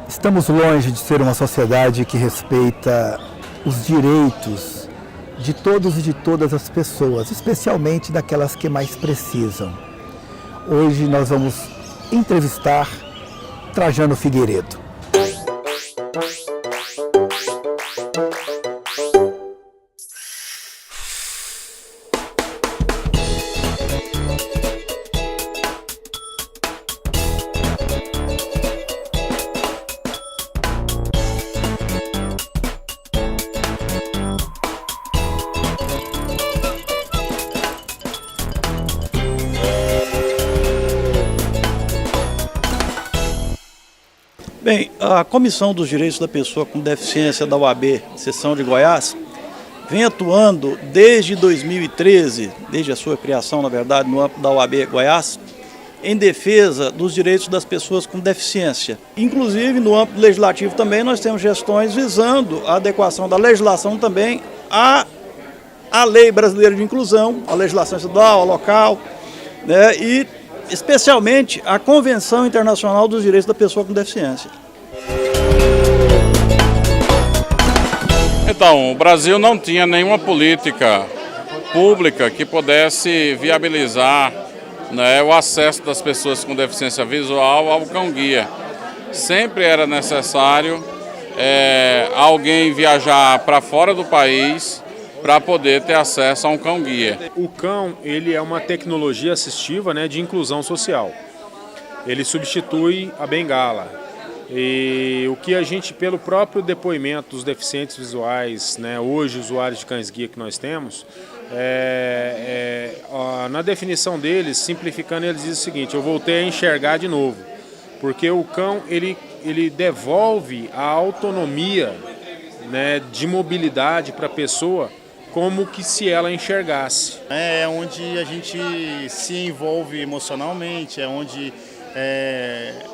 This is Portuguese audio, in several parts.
Estamos longe de ser uma sociedade que respeita os direitos de todos e de todas as pessoas, especialmente daquelas que mais precisam. Hoje nós vamos entrevistar Trajano Figueiredo. Bem, a Comissão dos Direitos da Pessoa com Deficiência da UAB, Seção de Goiás, vem atuando desde 2013, desde a sua criação, na verdade, no âmbito da UAB Goiás, em defesa dos direitos das pessoas com deficiência. Inclusive, no âmbito legislativo também, nós temos gestões visando a adequação da legislação também à Lei Brasileira de Inclusão, a legislação estadual, a local, né, e especialmente a Convenção Internacional dos Direitos da Pessoa com Deficiência. Então, o Brasil não tinha nenhuma política pública que pudesse viabilizar, né, o acesso das pessoas com deficiência visual ao cão-guia. Sempre era necessário alguém viajar para fora do país para poder ter acesso a um cão-guia. O cão, ele é uma tecnologia assistiva, né, de inclusão social. Ele substitui a bengala. E o que a gente, pelo próprio depoimento dos deficientes visuais, né, hoje usuários de cães-guia que nós temos, na definição deles, simplificando, eles dizem o seguinte: eu voltei a enxergar de novo. Porque o cão, ele devolve a autonomia, né, de mobilidade para a pessoa, como que se ela enxergasse. É onde a gente se envolve emocionalmente, é onde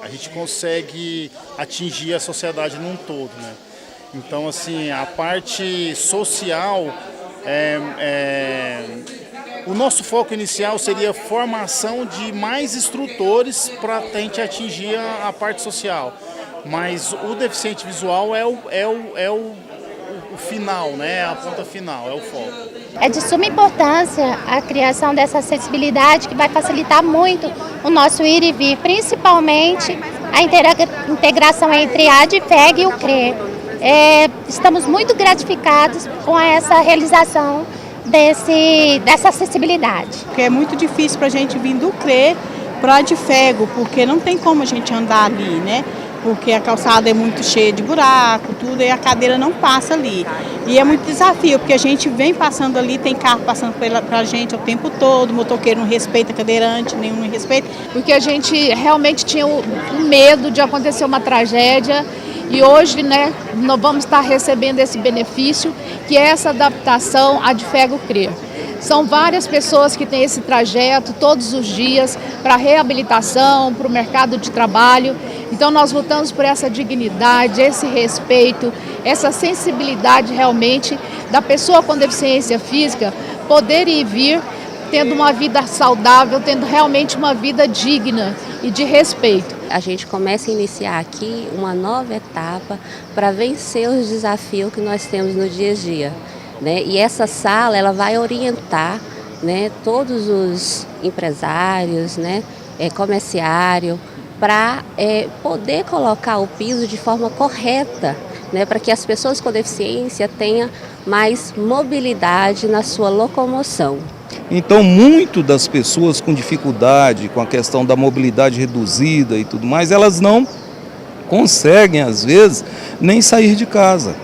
a gente consegue atingir a sociedade num todo, né? Então, assim, a parte social, o nosso foco inicial seria a formação de mais instrutores para a gente atingir a parte social. Mas o deficiente visual é o final, né? A ponta final, é o foco. É de suma importância a criação dessa acessibilidade que vai facilitar muito o nosso ir e vir, principalmente a integração entre a ADFEG e o CRE. Estamos muito gratificados com essa realização dessa acessibilidade. É muito difícil para a gente vir do CRE para o ADFEG, porque não tem como a gente andar ali, né? Porque a calçada é muito cheia de buraco, tudo, e a cadeira não passa ali. E é muito desafio, porque a gente vem passando ali, tem carro passando pra gente o tempo todo, o motoqueiro não respeita, cadeirante nenhum não respeita. Porque a gente realmente tinha o medo de acontecer uma tragédia e hoje, né, nós vamos estar recebendo esse benefício, que é essa adaptação ADFEG-CRE. São várias pessoas que têm esse trajeto todos os dias para reabilitação, para o mercado de trabalho. Então nós lutamos por essa dignidade, esse respeito, essa sensibilidade realmente da pessoa com deficiência física poder ir e vir tendo uma vida saudável, tendo realmente uma vida digna e de respeito. A gente começa a iniciar aqui uma nova etapa para vencer os desafios que nós temos no dia a dia, né? E essa sala ela vai orientar, né, todos os empresários, né, comerciário, para poder colocar o piso de forma correta, né, para que as pessoas com deficiência tenham mais mobilidade na sua locomoção. Então, muito das pessoas com dificuldade, com a questão da mobilidade reduzida e tudo mais, elas não conseguem, às vezes, nem sair de casa.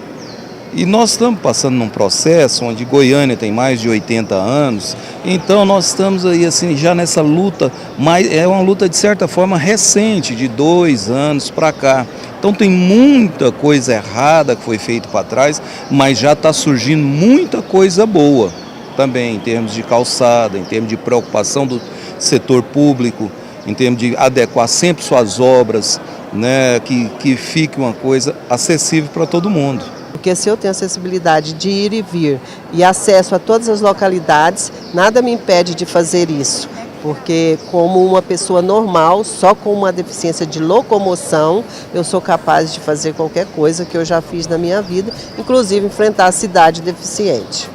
E nós estamos passando num processo onde Goiânia tem mais de 80 anos, então nós estamos aí assim, já nessa luta, mas é uma luta de certa forma recente, de 2 anos para cá. Então tem muita coisa errada que foi feita para trás, mas já está surgindo muita coisa boa também, em termos de calçada, em termos de preocupação do setor público, em termos de adequar sempre suas obras, né, que fique uma coisa acessível para todo mundo. Porque se eu tenho acessibilidade de ir e vir e acesso a todas as localidades, nada me impede de fazer isso. porque como uma pessoa normal, só com uma deficiência de locomoção, eu sou capaz de fazer qualquer coisa que eu já fiz na minha vida, inclusive enfrentar a cidade deficiente.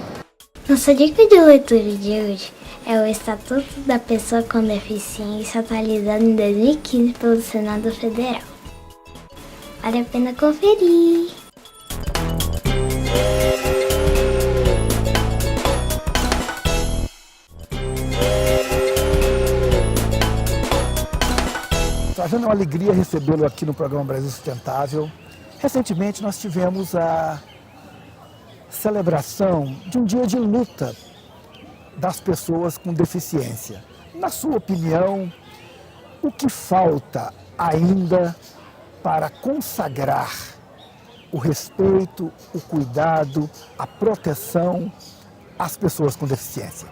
Nossa dica de leitura de hoje é o Estatuto da Pessoa com Deficiência, atualizado em 2015 pelo Senado Federal. Vale a pena conferir! Trajano, é uma alegria recebê-lo aqui no programa Brasil Sustentável. Recentemente nós tivemos a celebração de um dia de luta das pessoas com deficiência. Na sua opinião, o que falta ainda para consagrar o respeito, o cuidado, a proteção às pessoas com deficiência?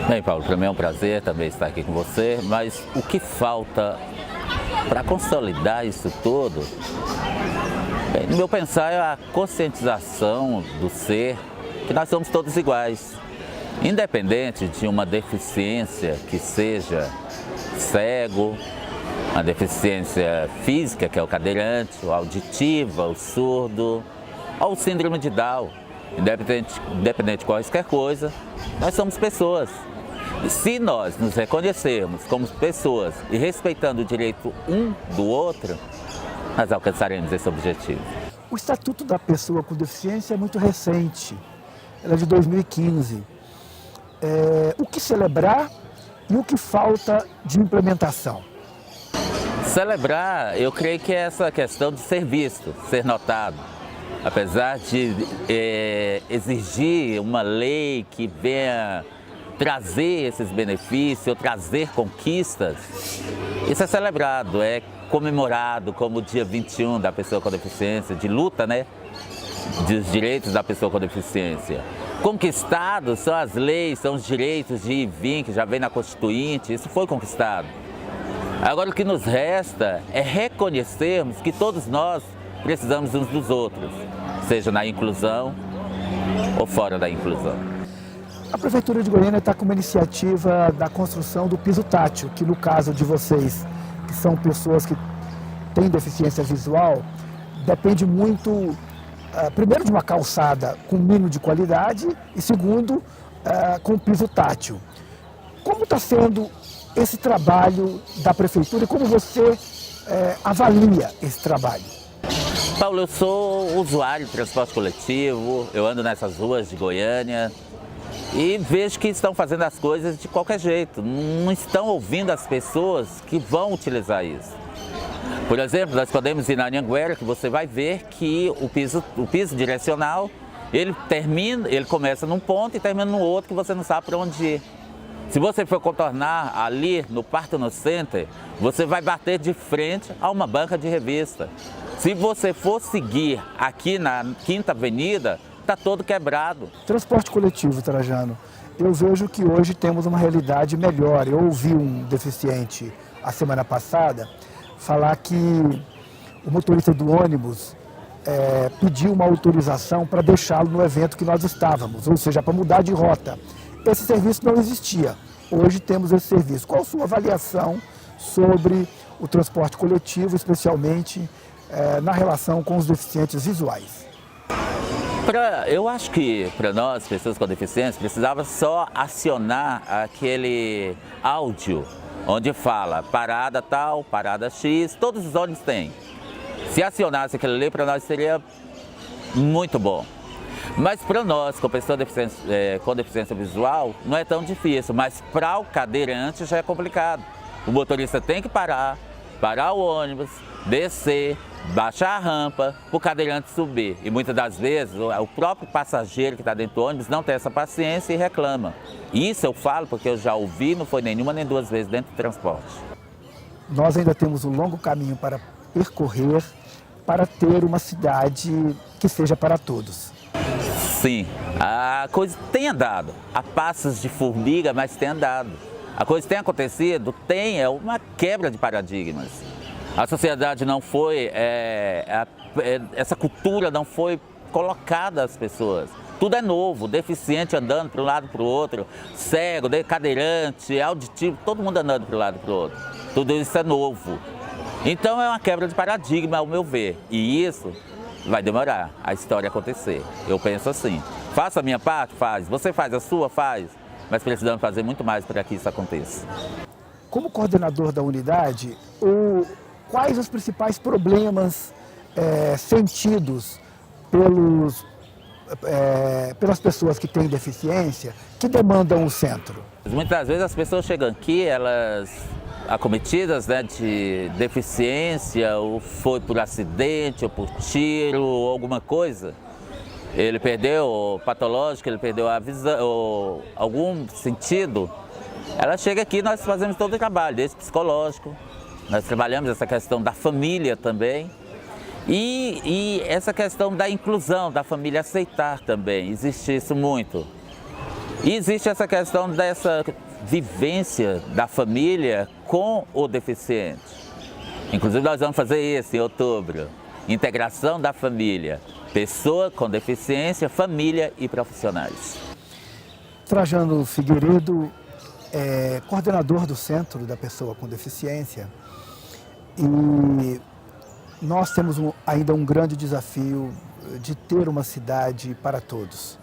Bem, Paulo, para mim é um prazer também estar aqui com você, mas o que falta para consolidar isso tudo, bem, no meu pensar, é a conscientização do ser, que nós somos todos iguais, independente de uma deficiência que seja cego, uma deficiência física, que é o cadeirante, ou auditiva, o surdo, ou o síndrome de Down, independente de qualquer coisa, nós somos pessoas. E se nós nos reconhecermos como pessoas e respeitando o direito um do outro, nós alcançaremos esse objetivo. O Estatuto da Pessoa com Deficiência é muito recente, ela é de 2015. O que celebrar e o que falta de implementação? Celebrar, eu creio que é essa questão de ser visto, ser notado. Apesar de exigir uma lei que venha trazer esses benefícios, ou trazer conquistas, isso é celebrado, é comemorado como o dia 21 da pessoa com deficiência, de luta, né, dos direitos da pessoa com deficiência. Conquistados são as leis, são os direitos de ir e vir, que já vem na Constituinte, isso foi conquistado. Agora o que nos resta é reconhecermos que todos nós precisamos uns dos outros, seja na inclusão ou fora da inclusão. A Prefeitura de Goiânia está com uma iniciativa da construção do piso tátil, que no caso de vocês, que são pessoas que têm deficiência visual, depende muito, primeiro, de uma calçada com mínimo de qualidade e, segundo, com piso tátil. Como está sendo esse trabalho da Prefeitura e como você avalia esse trabalho? Paulo, eu sou usuário de transporte coletivo, eu ando nessas ruas de Goiânia e vejo que estão fazendo as coisas de qualquer jeito, não estão ouvindo as pessoas que vão utilizar isso. Por exemplo, nós podemos ir na Anhanguera, que você vai ver que o piso direcional, ele começa num ponto e termina no outro que você não sabe para onde ir. Se você for contornar ali no Parthenon Center, você vai bater de frente a uma banca de revista. Se você for seguir aqui na Quinta Avenida, está todo quebrado. Transporte coletivo, Trajano, eu vejo que hoje temos uma realidade melhor. Eu ouvi um deficiente a semana passada falar que o motorista do ônibus pediu uma autorização para deixá-lo no evento que nós estávamos, ou seja, para mudar de rota. Esse serviço não existia. Hoje temos esse serviço. Qual a sua avaliação sobre o transporte coletivo, especialmente na relação com os deficientes visuais? Eu acho que para nós, pessoas com deficiência, precisava só acionar aquele áudio onde fala parada tal, parada X, todos os ônibus têm. Se acionasse aquilo ali, para nós seria muito bom. Mas para nós, com pessoa com deficiência visual, não é tão difícil, mas para o cadeirante já é complicado. O motorista tem que parar o ônibus, descer, baixar a rampa, para o cadeirante subir. E muitas das vezes o próprio passageiro que está dentro do ônibus não tem essa paciência e reclama. Isso eu falo porque eu já ouvi, não foi nenhuma nem duas vezes dentro do transporte. Nós ainda temos um longo caminho para percorrer para ter uma cidade que seja para todos. Sim, a coisa tem andado, a passos de formiga, mas tem andado. A coisa tem acontecido, é uma quebra de paradigmas. A sociedade não foi, essa cultura não foi colocada às pessoas. tudo é novo, deficiente andando para um lado e para o outro, cego, cadeirante, auditivo, todo mundo andando para um lado e para o outro. Tudo isso é novo. Então é uma quebra de paradigma, ao meu ver, e isso vai demorar a história acontecer. Eu penso assim, faço a minha parte? Faz. Você faz a sua? Faz. Mas precisamos fazer muito mais para que isso aconteça. Como coordenador da unidade, quais os principais problemas sentidos pelas pessoas que têm deficiência, que demandam o centro? Muitas vezes as pessoas chegam aqui, elas acometidas, né, de deficiência, ou foi por acidente, ou por tiro, ou alguma coisa. Ele perdeu patológico, ele perdeu a visão, ou algum sentido. Ela chega aqui, nós fazemos todo o trabalho, desde psicológico. Nós trabalhamos essa questão da família também. E essa questão da inclusão, da família aceitar também, existe isso muito. E existe essa questão dessa vivência da família com o deficiente. Inclusive nós vamos fazer isso em outubro, integração da família, pessoa com deficiência, família e profissionais. Trajano Figueiredo é coordenador do Centro da Pessoa com Deficiência e nós temos ainda um grande desafio de ter uma cidade para todos.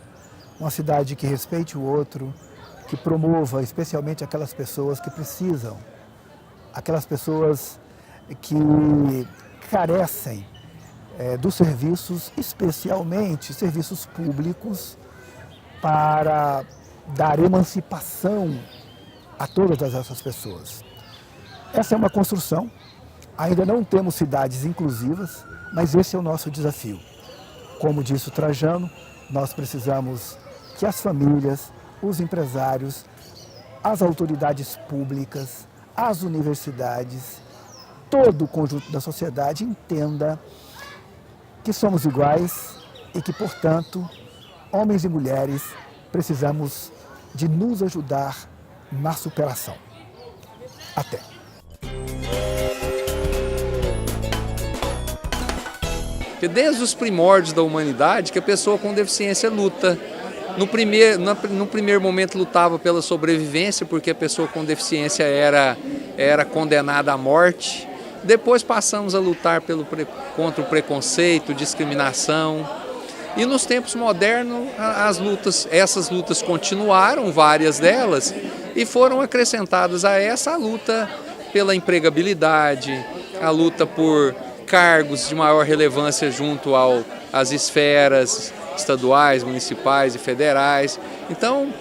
Uma cidade que respeite o outro, que promova especialmente aquelas pessoas que precisam, aquelas pessoas que carecem dos serviços, especialmente serviços públicos, para dar emancipação a todas essas pessoas. Essa é uma construção, ainda não temos cidades inclusivas, mas esse é o nosso desafio. Como disse o Trajano, nós precisamos que as famílias, os empresários, as autoridades públicas, as universidades, todo o conjunto da sociedade entenda que somos iguais e que, portanto, homens e mulheres, precisamos de nos ajudar na superação. Até! Desde os primórdios da humanidade que a pessoa com deficiência luta. No primeiro momento lutava pela sobrevivência, porque a pessoa com deficiência era condenada à morte. Depois passamos a lutar contra o preconceito, discriminação. E nos tempos modernos, essas lutas continuaram, várias delas, e foram acrescentadas a essa a luta pela empregabilidade, a luta por cargos de maior relevância junto às esferas estaduais, municipais e federais. Então,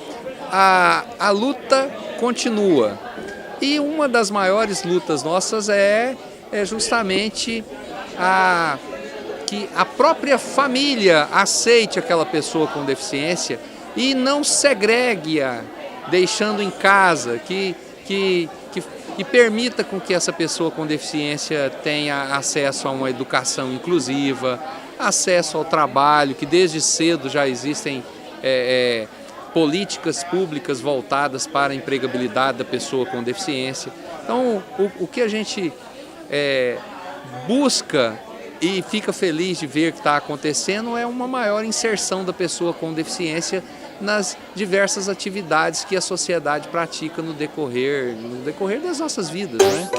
a luta continua. E uma das maiores lutas nossas é justamente que a própria família aceite aquela pessoa com deficiência e não segregue-a, deixando em casa, que permita com que essa pessoa com deficiência tenha acesso a uma educação inclusiva, acesso ao trabalho, que desde cedo já existem políticas públicas voltadas para a empregabilidade da pessoa com deficiência. Então, o que a gente busca e fica feliz de ver que está acontecendo é uma maior inserção da pessoa com deficiência nas diversas atividades que a sociedade pratica no decorrer das nossas vidas, né?